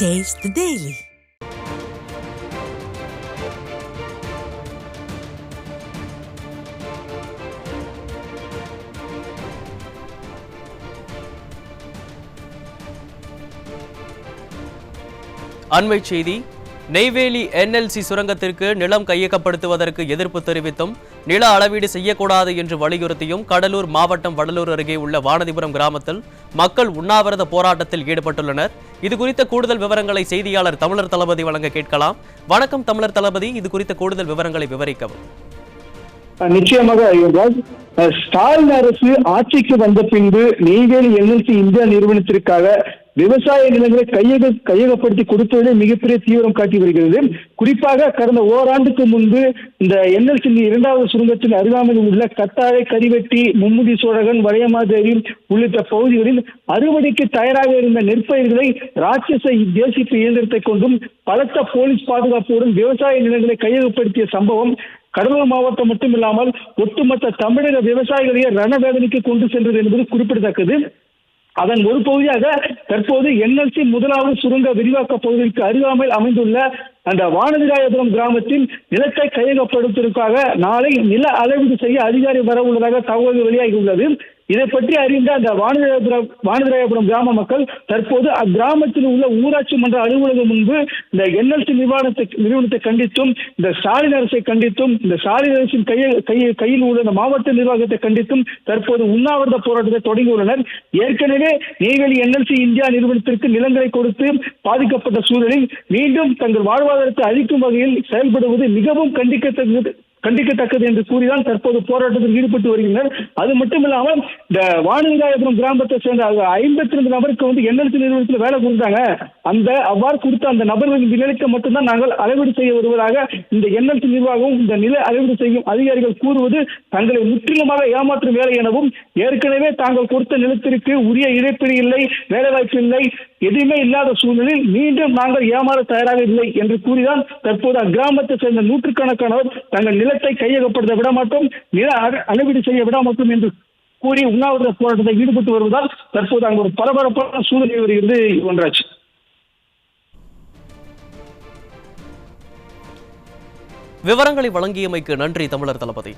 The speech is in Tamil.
Taste the Daily. அண்மை செய்தி. நெய்வேலி NLC சுரங்கத்திற்கு நிலம் கையகப்படுத்துவதற்கு எதிர்ப்பு தெரிவித்தும் நில அளவீடு செய்யக்கூடாது என்று வலியுறுத்தியும் கடலூர் மாவட்டம் வடலூர் அருகே உள்ள வானதிபுரம் கிராமத்தில் மக்கள் உண்ணாவிரத போராட்டத்தில் ஈடுபட்டுள்ளனர். இது குறித்த கூடுதல் விவரங்களை செய்தியாளர் தமிழர் தளபதி வழங்க கேட்கலாம். வணக்கம் தமிழர் தளபதி, இது குறித்த கூடுதல் விவரங்களை விவரிக்கவும். நிச்சயமாக ஸ்டாலின் அரசு ஆட்சிக்கு வந்த பின்பு நெய்வேலி NLC இந்தியா நிறுவனத்திற்காக விவசாய நிலங்களை கையகப்படுத்தி கொடுப்பதிலே மிகப்பெரிய தீவிரம் காட்டி வருகிறது. குறிப்பாக கடந்த ஓராண்டுக்கு முன்பு இந்த NLC இரண்டாவது சுரங்கத்தின் அருகாமையில் உள்ள கத்தாழை, கரிவெட்டி, மும்முடி சோழகன், வளையமாதேவி உள்ளிட்ட பகுதிகளில் அறுவடைக்கு தயாராக இருந்த நெற்பயிர்களை ராட்சச JCB இயந்திரத்தை கொண்டும் பலத்த போலீஸ் பாதுகாப்புடன் விவசாய நிலங்களை கையகப்படுத்திய சம்பவம் கடலூர் மாவட்டம் மட்டுமில்லாமல் ஒட்டுமொத்த தமிழக விவசாயிகளையே ரணவேதனைக்கு கொண்டு சென்றது என்பது குறிப்பிடத்தக்கது. அதன் ஒரு பகுதியாக தற்போது NLC முதலாவது சுரங்க விரிவாக்க பகுதிக்கு அருகாமையில் அமைந்துள்ள அந்த வானதிராயபுரம் கிராமத்தில் நிலத்தை கையகப்படுத்துவதற்காக நாளை நில அளவீடு செய்ய அதிகாரி வர உள்ளதாக தகவல் வெளியாகி உள்ளது. இதை பற்றி அறிந்த அந்த வானதிராயபுரம் கிராம மக்கள் தற்போது அக்கிராமத்தில் உள்ள ஊராட்சி மன்ற அலுவலகம் முன்பு இந்த NLC நிறுவனத்தை கண்டித்தும், இந்த ஸ்டாலின் அரசை கண்டித்தும், இந்த ஸ்டாலின் அரசின் கையில் உள்ள இந்த மாவட்ட நிர்வாகத்தை கண்டித்தும் தற்போது உண்ணாவிரத போராட்டத்தை தொடங்கியுள்ளனர். ஏற்கனவே நெய்வேலி NLC இந்தியா நிறுவனத்திற்கு நிலங்களை கொடுத்து பாதிக்கப்பட்ட சூழலில் மீண்டும் தங்கள் வாழ்வாதாரத்தை அளிக்கும் வகையில் செயல்படுவது மிகவும் கண்டிக்கத்தக்கது என்று கூறிதான் தற்போது போராட்டத்தில் ஈடுபட்டு வருகின்றனர். அது மட்டுமில்லாமல் இந்த வானதிராயபுரம் கிராமத்தை சேர்ந்த 52 நபருக்கு NLC நிறுவனத்தில் வேலை கொடுத்தாங்க. அவ்வாறு கொடுத்த அந்த நபர்களின் நிலைக்கு மட்டும்தான் நாங்கள் அளவீடு செய்ய வருவதாக இந்த NLC நிர்வாகம், இந்த நில அளவீடு செய்யும் அதிகாரிகள் கூறுவது தங்களை முற்றிலுமாக ஏமாற்றும் வேலை எனவும், ஏற்கனவே தாங்கள் கொடுத்த நிலத்திற்கு உரிய இழப்பீடு இல்லை, வேலைவாய்ப்பு இல்லை, எதுவுமே இல்லாத சூழ்நிலையில் மீண்டும் நாங்கள் ஏமாற தயாராக இல்லை என்று கூறிதான் தற்போது அக்கிராமத்தை சேர்ந்த நூற்றுக்கணக்கானவர் தங்கள் நிலத்தை கையகப்படுத்த விடமாட்டோம், நில அளவீடு செய்ய விடமாட்டோம் என்று கூறி உண்ணாவிரத போராட்டத்தை ஈடுபட்டு வருவதால் தற்போது அங்கு ஒரு பரபரப்பான சூழ்நிலை வருகிறது. ஒன்றாச்சு. விவரங்களை வழங்கியமைக்கு நன்றி தமிழர் தளபதி.